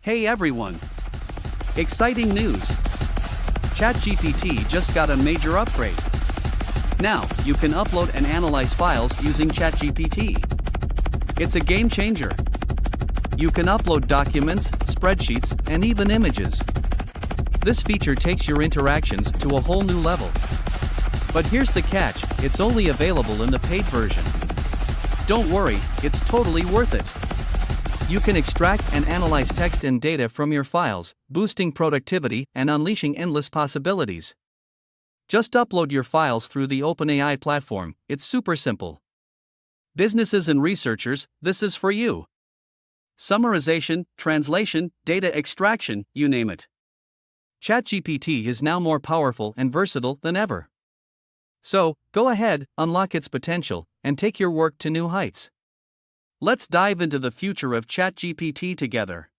Hey everyone! Exciting news! Chat GPT just got a major upgrade. Now, you can upload and analyze files using Chat GPT. It's a game changer. You can upload documents, spreadsheets, and even images. This feature takes your interactions to a whole new level. But here's the catch, it's only available in the paid version. Don't worry, it's totally worth it. You can extract and analyze text and data from your files, boosting productivity and unleashing endless possibilities. Just upload your files through the OpenAI platform, it's super simple. Businesses and researchers, this is for you. Summarization, translation, data extraction, you name it. ChatGPT is now more powerful and versatile than ever. So, go ahead, unlock its potential, and take your work to new heights. Let's dive into the future of ChatGPT together.